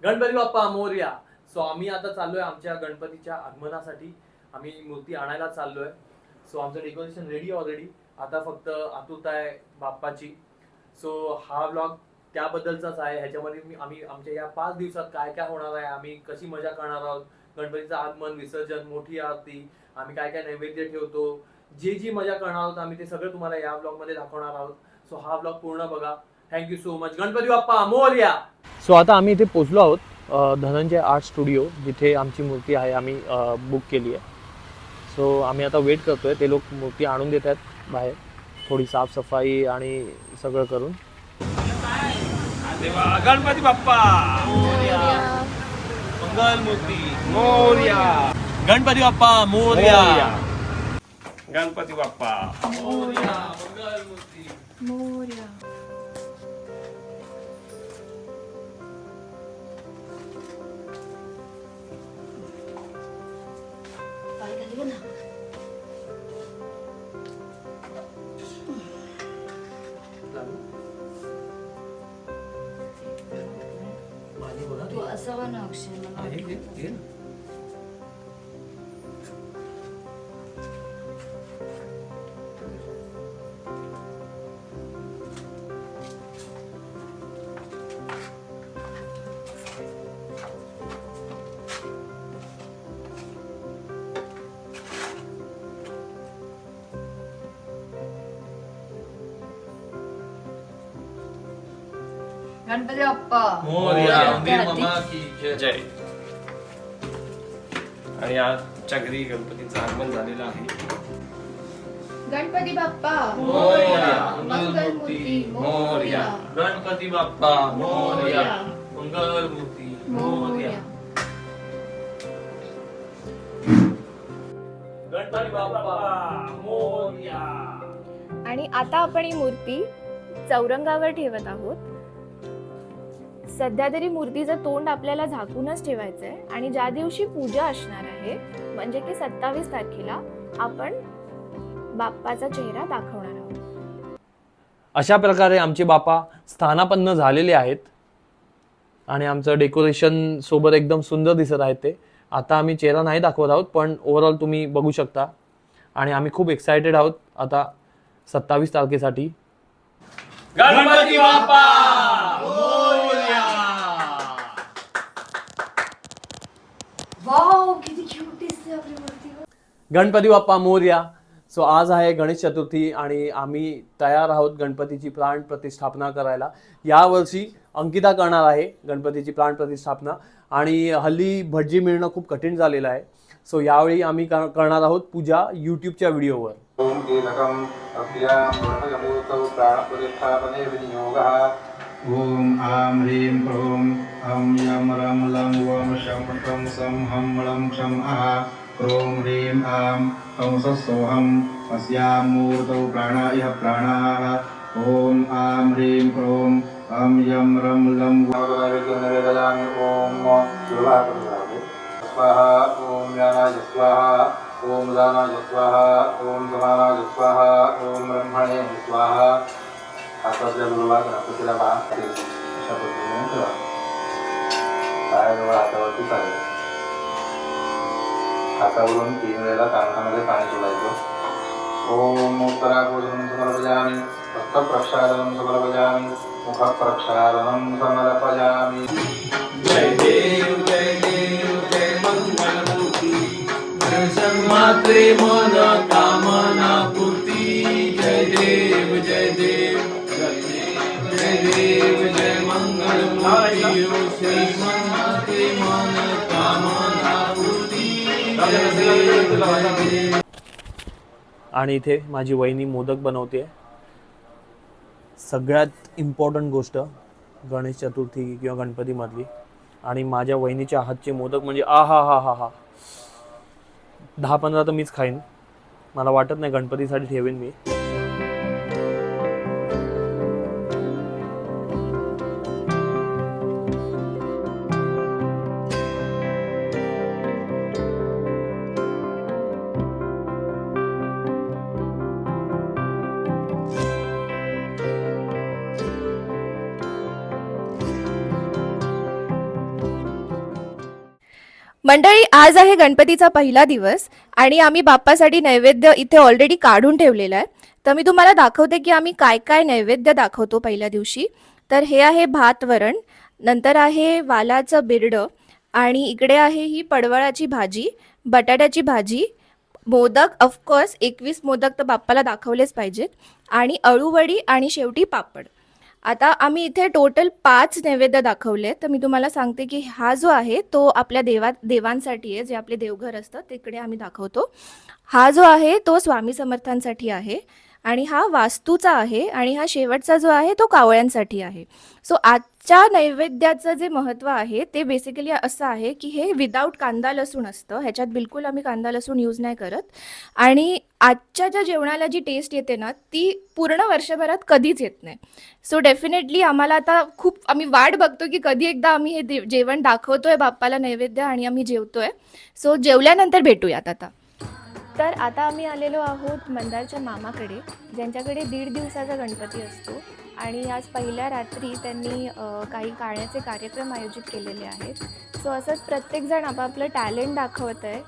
Ganpati Bappa Morya. So आम्ही आता चाललोय आमच्या गणपतीच्या आगमनासाठी. आम्ही मूर्ती आणायला चाललोय. सो आमचं डेकोरेशन रेडी ऑलरेडी. आता फक्त आतुरता आहे बाप्पाची. सो हा व्लॉग त्याबद्दलचाच आहे. ह्याच्यामध्ये आम्ही आमच्या या 5 दिवसात काय काय होणार आहे, आम्ही कशी मजा करणार आहोत, गणपतीचं आगमन, विसर्जन, मोठी आरती, आम्ही काय काय नैवेद्य ठेवतो, जी मजा करणार आहोत आम्ही ते सगळं तुम्हाला या व्लॉग मध्ये दाखवणार आहोत. सो हा व्लॉग पूर्ण बघा. Thank you so much. Ganpati Bappa Morya. So आता आम्ही इथे पोहोचलो आहोत धनंजय आर्ट स्टुडिओ, जिथे आमची मूर्ती आहे आम्ही बुक केली आहे. सो आम्ही आता वेट करतोय. ते लोक मूर्ती आणून देत आहेत बाहेर, थोडी साफसफाई आणि सगळं करून. गणपती बाप्पा मोरया. मंगल मूर्ती मोरया. गणपती बाप्पा मोरया. गणपती बाप्पा मोरया. मंगल मूर्ती मोरया. तू असावा ना अक्षय मला. गणपती बाप्पा मोरया. मंदिर मामा की जय. आणि आजच्या घरी गणपतीचं आगमन झालेलं आहे. गणपती बाप्पा मोरया. मंगल मूर्ती मोरया. गणपती बाप्पा मोरया. मंगल मूर्ती मोरया. गणपती बाप्पा मोरया. आणि आता आपण ही मूर्ती चौरंगावर ठेवत आहोत. सध्या तरी मूर्तीचं तोंड आपल्याला झाकूनच ठेवायचंय आणि ज्या दिवशी पूजा असणार आहे म्हणजे की 27 तारखेला आपण बाप्पाचा चेहरा दाखवणार आहोत. अशा प्रकारे आमचे बाप्पा स्थानापन्न झालेले आहेत आणि आमचं डेकोरेशन सोबत एकदम सुंदर दिसत आहेत ते. आता आम्ही चेहरा नाही दाखवत आहोत, पण ओव्हरऑल तुम्ही बघू शकता. आणि आम्ही खूप एक्सायटेड आहोत आता 27 तारखेसाठी. गणपती बाप्पा वाव किती क्यूट दिसते आपली मूर्ती. गणपती बाप्पा मोरया. सो आज आहे गणेश चतुर्थी आणि आम्ही तयार आहोत गणपतीची प्राण प्रतिष्ठापना करायला. यावर्षी अंकिता करणार आहे गणपतीची प्राण प्रतिष्ठापना आणि हल्ली भटजी मिळणं खूप कठीण झालेलं आहे. सो यावेळी आम्ही करणार आहोत पूजा यूट्यूबच्या व्हिडिओवर. ओम कीलकम अभ्याम वर्णजमूतौ प्राणप्रतिष्ठापने विनियोगः. ओम आम ह्रीं क्रोम हम यम रम लं वम शम त्रं सं हम लं क्षम आह. क्रोम ह्रीं आम हं सोऽहम् अस्यां मूर्तौ प्राणा इह प्राणाः. ओम आम ह्रीं क्रोम हम यम रम लं निवेदयामि. ओम स्वाहा. ओम ज्ञानाय स्वाहा. ओम दानाय स्वाहा. ओम समानाय स्वाहा. ओम ब्रह्मणे स्वाहा. हातातल्या गुरुला गणपतीला अशा पद्धतीने ठेवा. पायाजवळ हातावरती चालेल. हातावरून 3 वेळेला कानामध्ये पाणी सोडायचं. ओम उत्तराभूषणं समर्पयामि. हस्तप्रक्षालनं समर्पयामि. मुखप्रक्षालनं समर्पयामि. जय देव जय देव जय मंगल मूर्ती. दर्शन मात्रे मन कामना पूर्ती. जय देव जय देव जय देव जय मंगल मूर्ती. श्रीमन मात्रे मन कामना पूर्ती. जय देव जय देव. आणि इथे माझी वहिनी मोदक बनवते. सगळ्यात इम्पॉर्टंट गोष्ट गणेश चतुर्थी किंवा गणपतीमधली. आणि माझ्या वहिनीच्या हातचे मोदक म्हणजे आहा हा हा हा. 10-15 तर मीच खाईन. मला वाटत नाही गणपतीसाठी ठेवेन मी. मंडळी, आज आहे गणपतीचा पहिला दिवस आणि आम्ही बाप्पासाठी नैवेद्य इथे ऑलरेडी काढून ठेवलेला आहे. तर मी तुम्हाला दाखवते की आम्ही काय काय नैवेद्य दाखवतो पहिल्या दिवशी. तर हे आहे भात वरण, नंतर आहे वालाचं बिरडं, आणि इकडे आहे ही पडवळाची भाजी, बटाट्याची भाजी, मोदक, ऑफकोर्स 21 मोदक तर बाप्पाला दाखवलेच पाहिजेत, आणि अळूवडी आणि शेवटी पापड. आता आम्ही इथे टोटल 5 नैवेद्य दाखवले. तर मी तुम्हाला सांगते की हा जो आहे तो आपल्या देवांसाठी आहे, जे आपले देवघर असतं तिकडे आम्ही दाखवतो. हा जो आहे तो स्वामी समर्थांसाठी आहे, आणि हा वास्तूचा आहे, आणि हा शेवटचा जो आहे तो कावळ्यांसाठी आहे. सो आजच्या नैवेद्याचं जे महत्त्व आहे ते बेसिकली असं आहे की हे विदाऊट कांदा लसूण असतं. ह्याच्यात बिलकुल आम्ही कांदा लसूण यूज नाही करत, आणि आजच्या ज्या जेवणाला जी टेस्ट येते ना ती पूर्ण वर्षभरात कधीच येत नाही. सो डेफिनेटली आम्हाला आता खूप आम्ही वाट बघतो की कधी एकदा आम्ही हे जेवण दाखवतोय बाप्पाला नैवेद्य आणि आम्ही जेवतोय. सो जेवल्यानंतर भेटूयात आता. तर आता आम्ही आलेलो आहोत मंदारच्या मामाकडे, ज्यांच्याकडे 1.5 दिवसाचा गणपती असतो, आणि आज पहिल्या रात्री त्यांनी काही गाण्याचे कार्यक्रम आयोजित केलेले आहेत. सो असंच प्रत्येकजण आपापलं टॅलेंट दाखवत आहे.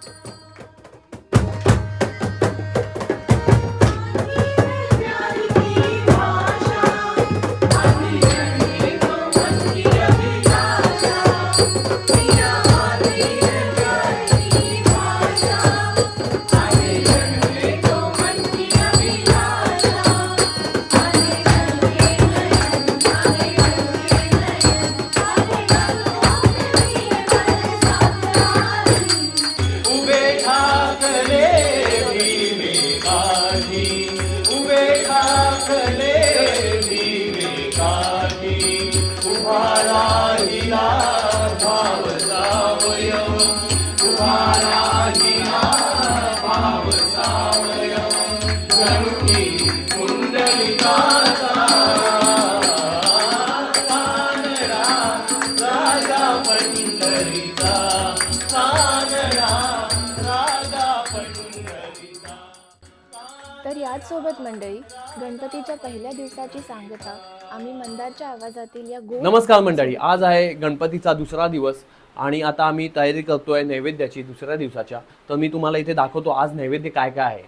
तर याचसोबत मंडळी, गणपतीच्या पहिल्या दिवसाची सांगता आम्ही मंदारच्या आवाजातील या नमस्कार मंडळी, आज आहे गणपतीचा दुसरा दिवस आणि आता आम्ही तयारी करतोय नैवेद्याची दुसऱ्या दिवसाच्या. तर मी तुम्हाला इथे दाखवतो आज नैवेद्य काय काय आहे.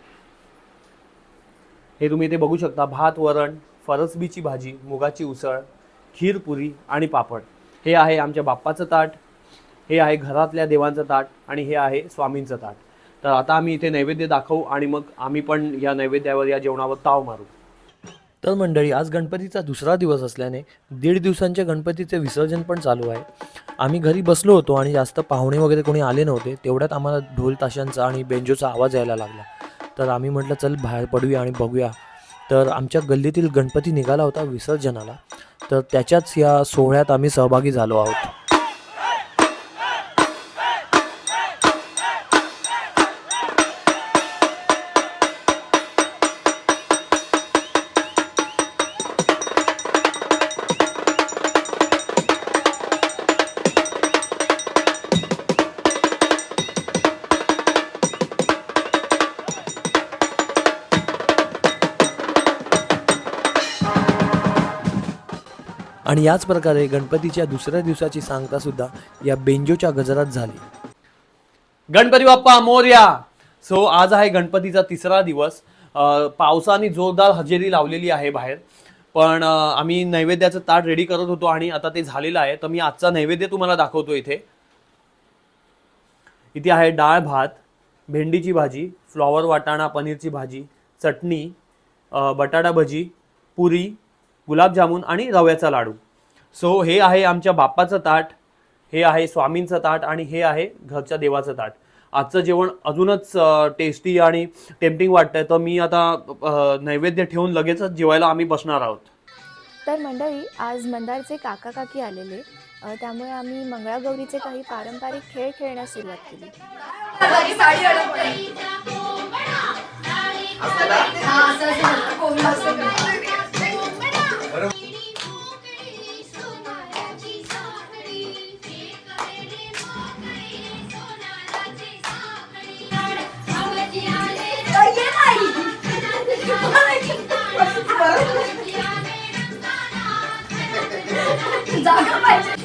हे तुम्ही इथे बघू शकता. भात वरण, फरसबीची भाजी, मुगाची उसळ, खीरपुरी आणि पापड. हे आहे आमच्या बाप्पाचं ताट, हे आहे घरातल्या देवांचं ताट, आणि हे आहे स्वामींचं ताट. तर आता आम्ही इथे नैवेद्य दाखवू आणि मग आम्ही पण या नैवेद्यावर, या जेवणावर ताव मारू. तर मंडळी, आज गणपतीचा दुसरा दिवस असल्याने 1.5 दिवसांच्या गणपतीचे विसर्जन पण चालू आहे. आम्ही घरी बसलो होतो आणि जास्त पाहुणे वगैरे कोणी आले नव्हते. तेवढ्यात आम्हाला ढोल ताशांचा आणि बेंजोचा आवाज यायला लागला. तर आम्ही म्हटलं चल बाहेर पडूया आणि बघूया. तर आमच्या गल्लीतील गणपती निघाला होता विसर्जनाला, तर त्याच्याच या सोहळ्यात आम्ही सहभागी झालो आहोत. आणि याच प्रकारे गणपतीच्या दुसऱ्या दिवसाची सांगता सुद्धा या बेंजोच्या गजरात झाली. गणपती बाप्पा मोरया. सो आज आहे गणपतीचा तिसरा दिवस. पावसाने जोरदार हजेरी लावलेली आहे बाहेर, पण आम्ही नैवेद्याचं ताट रेडी करत होतो आणि आता ते झालेलं आहे. तर मी आजचा नैवेद्य तुम्हाला दाखवतो. इथे आहे डाळ भात, भेंडीची भाजी, फ्लॉवर वाटाणा पनीरची भाजी, चटणी, बटाटा भजी, पुरी, गुलाबजामुन आणि रव्याचा लाडू. सो हे आहे आमच्या बाप्पाचं ताट, हे आहे स्वामींचं ताट, आणि हे आहे घरच्या देवाचं ताट. आजचं जेवण अजूनच टेस्टी आणि टेम्पटिंग वाटतंय. तर मी आता नैवेद्य ठेवून लगेचच जेवायला आम्ही बसणार आहोत. तर मंडळी, आज मंदारचे काका काकी आलेले, त्यामुळे आम्ही मंगळागौरीचे काही पारंपरिक खेळ खेळण्यास सुरुवात केली. जागा पाहिजे.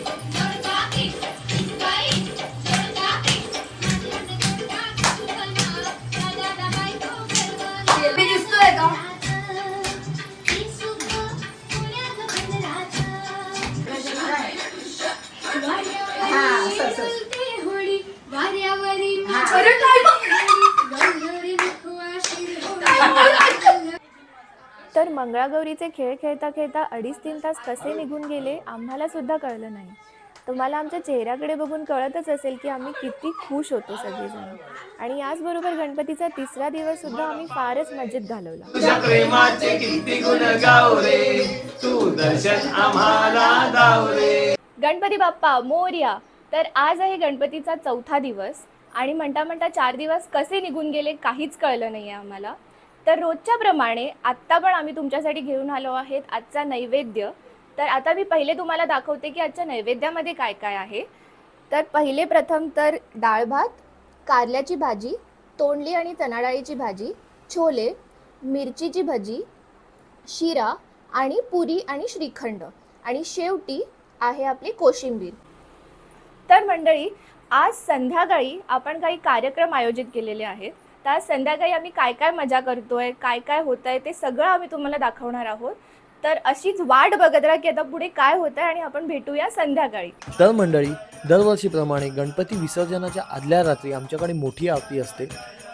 मंगळागौरीचे खेळ खेळता खेळता 2.5-3 तास कसे निघून गेले आम्हाला सुद्धा कळलं नाही. तुम्हाला आमच्या चेहऱ्याकडे बघून कळतच असेल की आम्ही किती खुश होतो सगळेजण. आणि याचबरोबर गणपतीचा 3रा दिवस सुद्धा आम्ही फारच मजेत घालवला. तुझ्या प्रेमाचे किती गुण गाव रे, तू दर्शन आम्हाला दाव रे. गणपती बाप्पा मोरया. तर आज आहे गणपतीचा 4था दिवस आणि म्हणता म्हणता 4 दिवस कसे निघून गेले काहीच कळलं नाही आहे आम्हाला. तर रोजच्या प्रमाणे आत्ता पण आम्ही तुमच्यासाठी घेऊन आलो आहेत आजचा नैवेद्य. तर आता मी पहिले तुम्हाला दाखवते की आजच्या नैवेद्यामध्ये काय काय आहे. तर पहिले प्रथम तर डाळ भात, कारल्याची भाजी, तोंडली आणि चणा डाळीची भाजी, छोले, मिरचीची भजी, शिरा आणि पुरी आणि श्रीखंड आणि शेवटी आहे आपली कोशिंबीर. तर मंडळी आज संध्याकाळी आपण काही कार्यक्रम आयोजित केलेले आहेत. तर आज संध्याकाळी आम्ही काय काय मजा करतोय, काय काय होत आहे ते सगळं आम्ही तुम्हाला दाखवणार आहोत. तर अशीच वाट बघत राहा की आता पुढे काय होतं आहे आणि आपण भेटूया संध्याकाळी. तर मंडळी दरवर्षीप्रमाणे गणपती विसर्जनाच्या आदल्या रात्री आमच्याकडे मोठी आरती असते.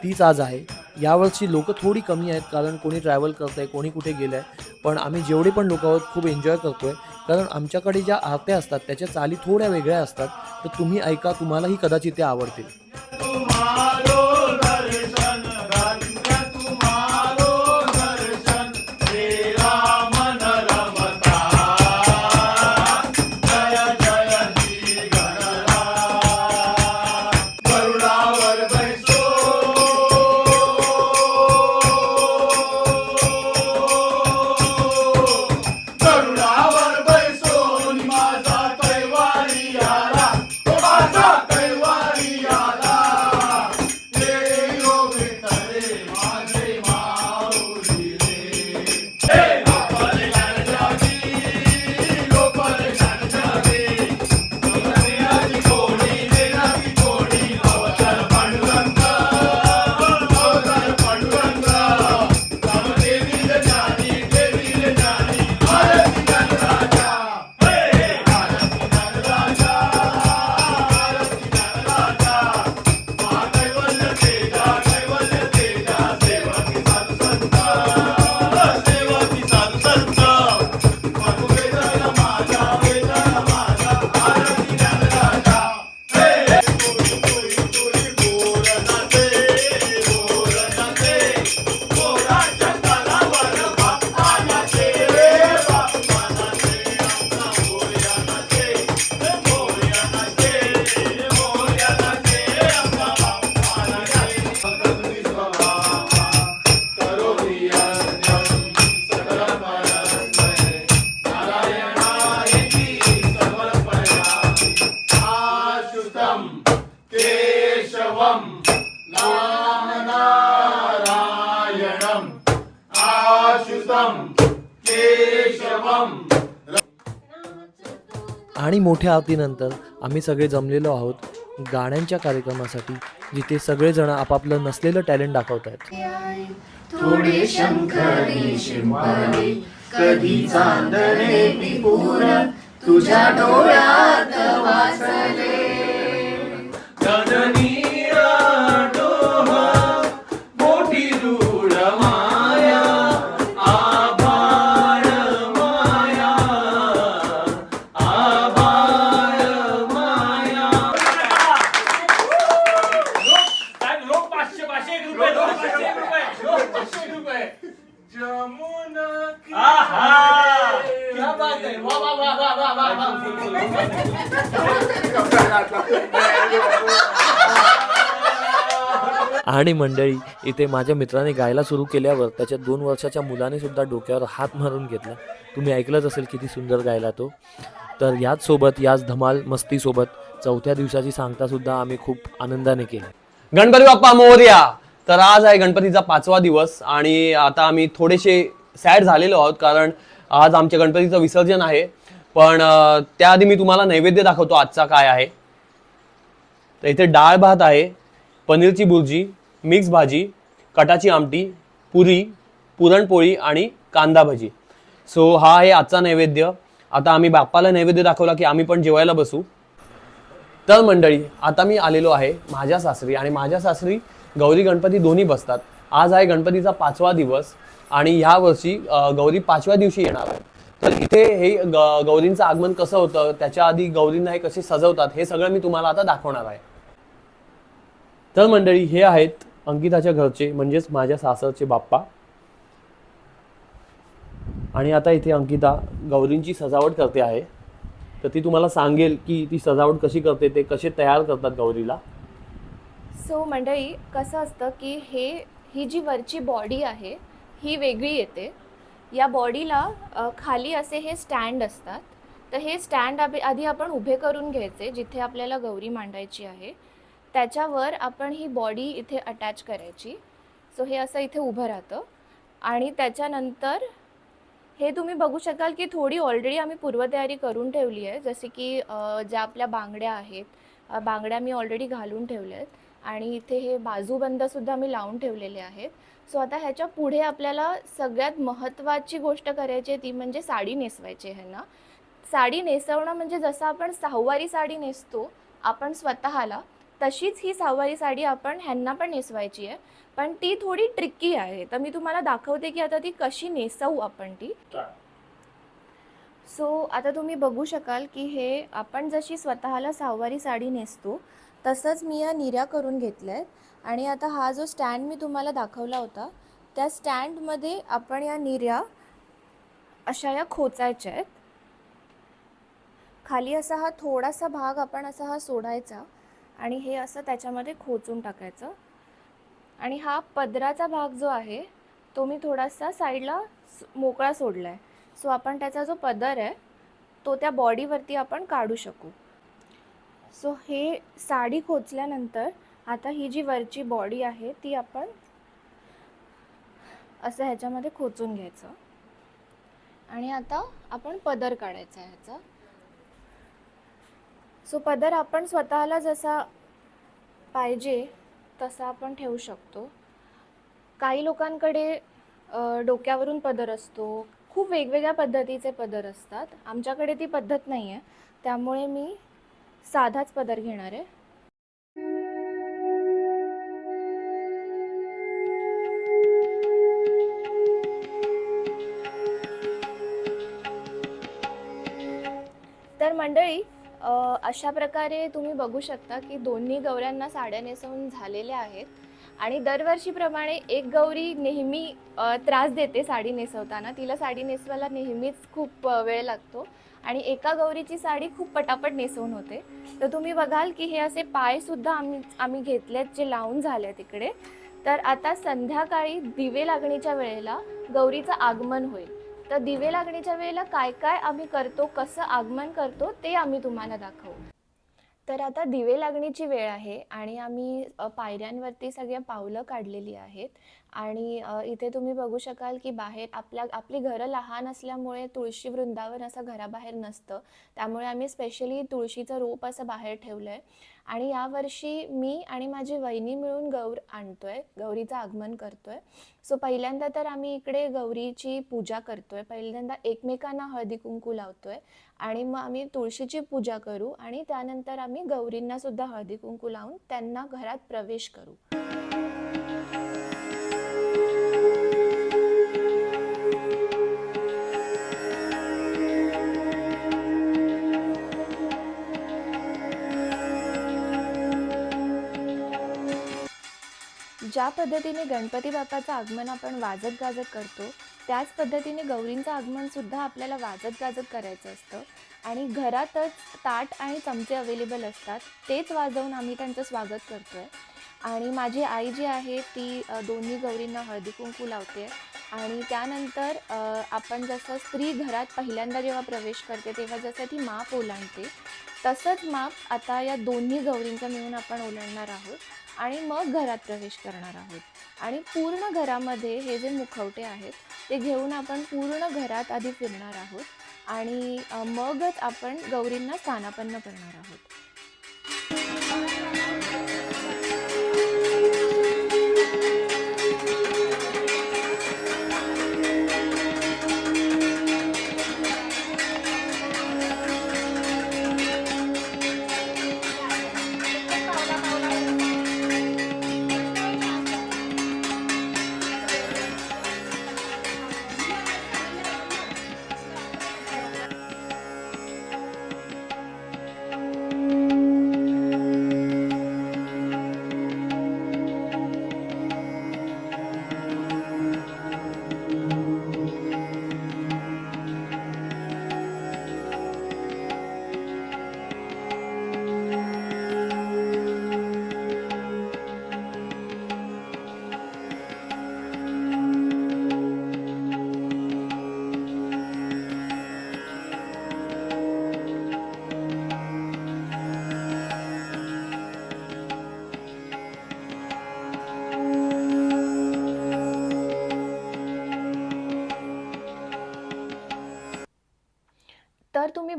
तीच आज आहे. यावर्षी लोक थोडी कमी आहेत कारण कोणी ट्रॅव्हल करत आहे, कोणी कुठे गेलं आहे. पण आम्ही जेवढे पण लोक आहोत खूप एन्जॉय करतो आहे कारण आमच्याकडे ज्या आरत्या असतात त्याच्या चाली थोड्या वेगळ्या असतात. तर तुम्ही ऐका, तुम्हालाही कदाचित त्या आवडतील. आणि मोठ्या आरतीनंतर आम्ही सगळे जमलेलो आहोत गाण्यांच्या कार्यक्रमासाठी, जिथे सगळेजण आपापलं नसलेलं टॅलेंट दाखवत आहेत. थोडे शंखरी शिंपले कधी चांदणे पिपूर तुझ्या डोळ्यात वाचले. आणि मंडळी इथे माझ्या मित्राने गायला सुरू केल्यावर त्याच्या 2 वर्षाच्या मुलाने सुद्धा डोक्यावर हात मारून घेतला. तुम्ही ऐकलंच असेल किती सुंदर गायला तो. तर याच सोबत याच धमाल मस्तीसोबत 4थ्या दिवसाची सांगतासुद्धा आम्ही खूप आनंदाने केली. गणपती बाप्पा मोरया. तर आज आहे गणपतीचा 5वा दिवस आणि आता आम्ही थोडेसे सॅड झालेलो आहोत कारण आज आमच्या गणपतीचं विसर्जन आहे. पण त्याआधी मी तुम्हाला नैवेद्य दाखवतो आजचा काय आहे. तर इथे डाळ भात आहे, पनीरची भुर्जी, मिक्स भाजी, कटाची आमटी, पुरी, पुरणपोळी आणि कांदा भजी. सो हा आहे आजचा नैवेद्य. आता आम्ही बाप्पाला नैवेद्य दाखवला की आम्ही पण जेवायला बसू. तर मंडळी आता मी आलेलो आहे माझ्या सासरी आणि माझ्या सासरी गौरी गणपती दोन्ही बसतात. आज आहे गणपतीचा 5वा दिवस आणि ह्या वर्षी गौरी 5व्या दिवशी येणार आहे. तर इथे हे गौरींचं आगमन कसं होतं, त्याच्या आधी गौरींना हे कसे सजवतात, हे सगळं मी तुम्हाला आता दाखवणार आहे. तर मंडळी, हे आहेत अंकिताच्या घरचे म्हणजेच माझ्या सासरचे बाप्पा. आणि आता इथे अंकिता गौरींची सजावट करते आहे. तर ती तुम्हाला सांगेल की ती सजावट कशी करते, ते कसे तयार करतात गौरीला. सो मंडळी, कसं असतं की ही जी वरची बॉडी आहे ही वेगळी येते. या बॉडीला खाली असे हे स्टँड असतात. तर हे स्टँड आधी आपण उभे करून घ्यायचे जिथे आपल्याला गौरी मांडायची आहे. त्याच्यावर आपण ही बॉडी इथे अटॅच करायची. सो हे असं इथे उभं राहतं. आणि त्याच्यानंतर हे तुम्ही बघू शकाल की थोडी ऑलरेडी आम्ही पूर्वतयारी करून ठेवली आहे. जसे की ज्या आपल्या बांगड्या आहेत, बांगड्या मी ऑलरेडी घालून ठेवल्या आहेत. आणि इथे हे बाजूबंदसुद्धा मी लावून ठेवलेले आहेत. सो आता ह्याच्या पुढे आपल्याला सगळ्यात महत्त्वाची गोष्ट करायची आहे ती म्हणजे साडी नेसवायची आहे ना. साडी नेसवणं म्हणजे जसं आपण सहावारी साडी नेसतो आपण स्वतःला, तशीच ही सहावारी साडी आपण ह्यांना पण नेसवायची आहे. पण ती थोडी ट्रिकी आहे. तर मी तुम्हाला दाखवते की आता ती कशी नेसवू आपण ती. सो आता तुम्ही बघू शकाल की हे आपण जशी स्वतःला सहावारी साडी नेसतो तसंच मी या निऱ्या करून घेतल्या आहेत. आणि आता हा जो स्टँड मी तुम्हाला दाखवला होता त्या स्टँडमध्ये आपण या निऱ्या अशा या खोचायच्या आहेत. खाली असा हा थोडासा भाग आपण असा हा सोडायचा आणि हे असं त्याच्यामध्ये खोचून टाकायचं. आणि हा पदराचा भाग जो आहे तो मी थोडासा साईडला मोकळा सोडला आहे. सो आपण त्याचा जो पदर आहे तो त्या बॉडीवरती आपण काढू शकू. सो हे साडी खोचल्यानंतर आता ही जी वरची बॉडी आहे ती आपण असं ह्याच्यामध्ये खोचून घ्यायचं. आणि आता आपण पदर काढायचा आहे ह्याचा. सो पदर आपण स्वतःला जसा पाहिजे तसा आपण ठेवू शकतो. काही लोकांकडे डोक्यावरून पदर असतो. खूप वेगवेगळ्या पद्धतीचे पदर असतात. आमच्याकडे ती पद्धत नाही आहे, त्यामुळे मी साधाच पदर घेणार आहे. तर मंडळी, अशा प्रकारे तुम्ही बघू शकता की दोन्ही गौऱ्यांना साड्या नेसवून झालेल्या आहेत. आणि दरवर्षीप्रमाणे एक गौरी नेहमी त्रास देते साडी नेसवताना. तिला साडी नेसवायला नेहमीच खूप वेळ लागतो आणि एका गौरीची साडी खूप पटापट नेसवून होते. तर तुम्ही बघाल की हे असे पायसुद्धा आम्ही घेतलेत जे लावून झाले तिकडे. तर आता संध्याकाळी दिवे लागणीच्या वेळेला गौरीचं आगमन होईल. तर दिवे लागणीच्या वेळेला काय काय आम्ही करतो, कसं आगमन करतो ते आम्ही तुम्हाला दाखवू. तर आता दिवे लागणीची वेळ आहे आणि आम्ही पायऱ्यांवरती सगळ्या पावलं काढलेली आहेत. आणि इथे तुम्ही बघू शकाल की बाहेर आपली घरं लहान असल्यामुळे तुळशी वृंदावन असं घराबाहेर नसतं. त्यामुळे आम्ही स्पेशली तुळशीचं रोप असं बाहेर ठेवलं आहे. आणि यावर्षी मी आणि माझी वहिनी मिळून गौरीचं आगमन करतो आहे. सो पहिल्यांदा तर आम्ही इकडे गौरीची पूजा करतो आहे. पहिल्यांदा एकमेकांना हळदी कुंकू लावतो आहे आणि मग आम्ही तुळशीची पूजा करू आणि त्यानंतर आम्ही गौरींनासुद्धा हळदी कुंकू लावून त्यांना घरात प्रवेश करू. ज्या पद्धतीने गणपती बाप्पाचं आगमन आपण वाजत गाजत करतो त्याच पद्धतीने गौरींचं आगमनसुद्धा आपल्याला वाजत गाजत करायचं असतं. आणि घरातच ताट आणि चमचे अवेलेबल असतात, तेच वाजवून आम्ही त्यांचं स्वागत करतो आहे. आणि माझी आई जी आहे ती दोन्ही गौरींना हळदी कुंकू लावते. आणि त्यानंतर आपण जसं स्त्री घरात पहिल्यांदा जेव्हा प्रवेश करते तेव्हा जसं ती माप ओलांडते तसंच माप आता या दोन्ही गौरींचा मिळून आपण ओलांडणार आहोत आणि मग घरात प्रवेश करणार आहोत. आणि पूर्ण घरामध्ये हे जे मुखवटे आहेत ते घेऊन आपण पूर्ण घरात आधी फिरणार आहोत आणि मगच आपण गौरींना स्थानापन्न करणार आहोत.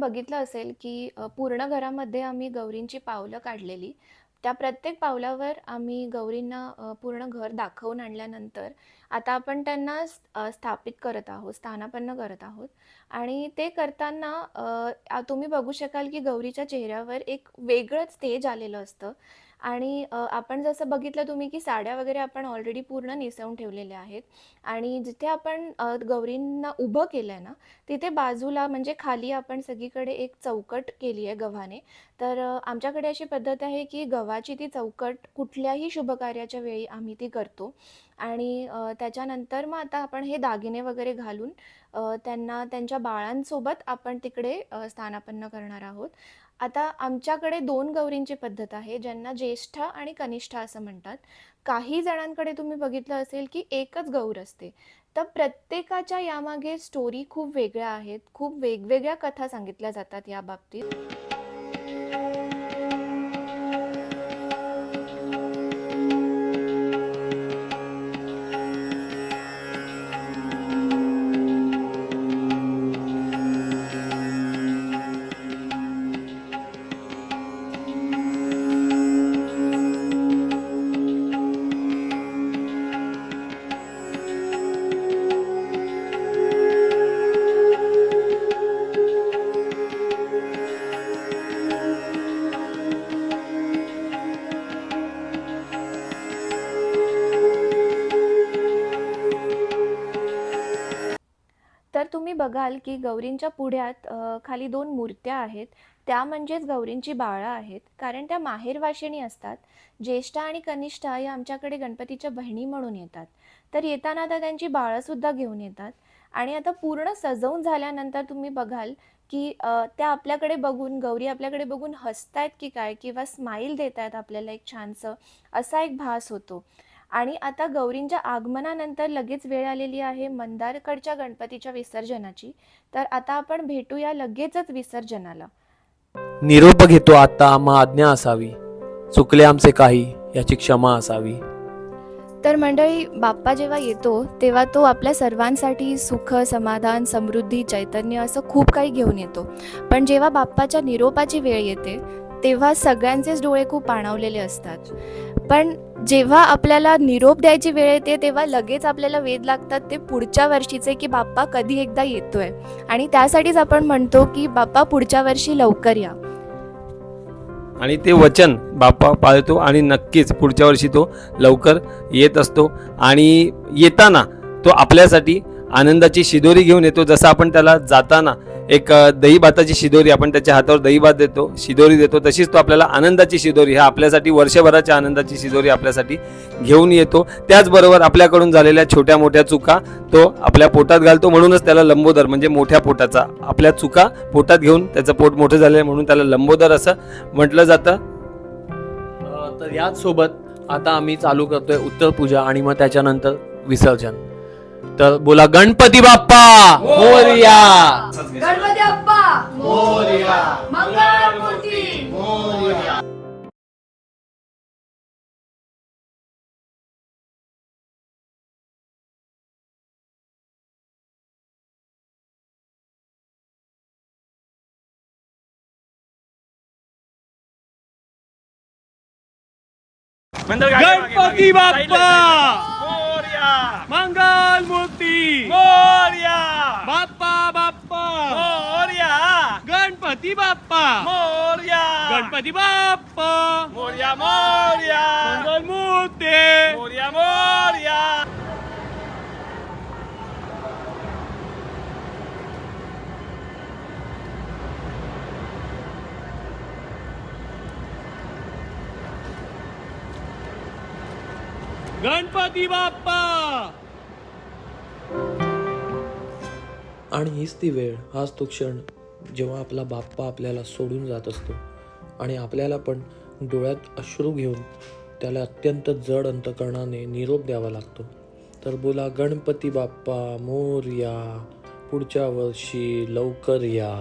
बघितलं असेल की पूर्ण घरामध्ये आम्ही गौरींची पावलं काढलेली. त्या प्रत्येक पावलावर आम्ही गौरींना पूर्ण घर दाखवून आणल्यानंतर आता आपण त्यांना स्थापित करत आहोत, स्थानापन्न करत आहोत. आणि ते करताना तुम्ही बघू शकाल की गौरीच्या चेहऱ्यावर एक वेगळंच तेज आलेलं असतं. आणि आपण जसं बघितलं तुम्ही की साड्या वगैरे आपण ऑलरेडी पूर्ण नेसवून ठेवलेल्या आहेत. आणि जिथे आपण गौरींना उभं केलं आहे ना, तिथे बाजूला म्हणजे खाली आपण सगळीकडे एक चौकट केली आहे गव्हाने. तर आमच्याकडे अशी पद्धत आहे की गव्हाची ती चौकट कुठल्याही शुभकार्याच्या वेळी आम्ही ती करतो. आणि त्याच्यानंतर मग आता आपण हे दागिने वगैरे घालून त्यांना त्यांच्या बाळांसोबत आपण तिकडे स्थानापन्न करणार आहोत. आता आमच्याकडे 2 गौरींची पद्धत आहे, ज्यांना ज्येष्ठा आणि कनिष्ठा असं म्हणतात. काही जणांकडे तुम्ही बघितलं असेल की एकच गौर असते. तर प्रत्येकाच्या यामागे स्टोरी खूप वेगळ्या आहेत. खूप वेगवेगळ्या कथा सांगितल्या जातात या बाबतीत. तर तुम्ही बघाल की गौरींच्या पुढ्यात खाली 2 मूर्त्या आहेत. त्या म्हणजेच गौरींची बाळं आहेत. कारण त्या माहेरवाशिणी असतात. ज्येष्ठा आणि कनिष्ठा या आमच्याकडे गणपतीच्या बहिणी म्हणून येतात. तर येताना आता त्यांची बाळंसुद्धा घेऊन येतात. आणि आता पूर्ण सजवून झाल्यानंतर तुम्ही बघाल की त्या आपल्याकडे बघून, गौरी आपल्याकडे बघून हसतायत की काय किंवा स्माईल देत आहेत आपल्याला एक छानसं, असा एक भास होतो. आणि आता गौरींच्या आगमनानंतर लगेच वेळ आलेली आहे मंदारकडच्या गणपतीच्या विसर्जनाची. तर आता आपण भेटूया लगेचच विसर्जनाला. निरोप घेतो आता, मग आज्ञा असावी. चुकले आमचे काही, याची क्षमा असावी. तर मंडळी, बाप्पा जेव्हा येतो तेव्हा तो आपल्या सर्वांसाठी सुख, समाधान, समृद्धी, चैतन्य असं खूप काही घेऊन येतो. पण जेव्हा बाप्पाच्या निरोपाची वेळ येते तेव्हा सगळ्यांचेच डोळे खूप पाणावलेले असतात. पण जेव्हा आपल्याला निरोप द्यायची वेळ येते तेव्हा लगेच आपल्याला वेध लागतात ते पुढच्या वर्षीचे, की बाप्पा कधी एकदा येतोय. आणि त्यासाठीच आपण म्हणतो की बाप्पा पुढच्या वर्षी लवकर या. आणि ते वचन बाप्पा पाळतो आणि नक्कीच पुढच्या वर्षी तो लवकर येत असतो. आणि येताना तो आपल्यासाठी आनंदाची शिदोरी घेऊन येतो. जसं आपण त्याला जाताना एक दही भाताची शिदोरी, आपण त्याच्या हातावर दही भात देतो, शिदोरी देतो, तशीच तो आपल्याला आनंदाची शिदोरी, ह्या आपल्यासाठी वर्षभराच्या आनंदाची शिदोरी आपल्यासाठी घेऊन येतो. त्याचबरोबर आपल्याकडून झालेल्या छोट्या मोठ्या चुका तो आपल्या पोटात घालतो. म्हणूनच त्याला लंबोदर म्हणजे मोठ्या पोटाचा, आपल्या चुका पोटात घेऊन त्याचं पोट मोठं झालं म्हणून त्याला लंबोदर असं म्हटलं जातं. तर याच सोबत आता आम्ही चालू करतोय उत्तर पूजा आणि मग त्याच्यानंतर विसर्जन. तर बोला, गणपती बाप्पा मोरया. गणपती बाप्पा मोरया. मंगल मूर्ती मोरया. गणपती बाप्पा मोरया. मंगल मूर्ती मोरया. बाप्पा बाप्पा मोरया. गणपती बाप्पा मोरया. गणपती बाप्पा मोरया मोरया. मंगल मूर्ती मोरया मोरया. गणपती बाप्पा. आणि हीच ती वेळ, हाच तो क्षण जेव्हा आपला बाप्पा आपल्याला सोडून जात असतो आणि आपल्याला पण डोळ्यात अश्रू घेऊन त्याला अत्यंत जड अंतकरणाने निरोप द्यावा लागतो. तर बोला, गणपती बाप्पा मोरया. पुढच्या वर्षी लवकर या.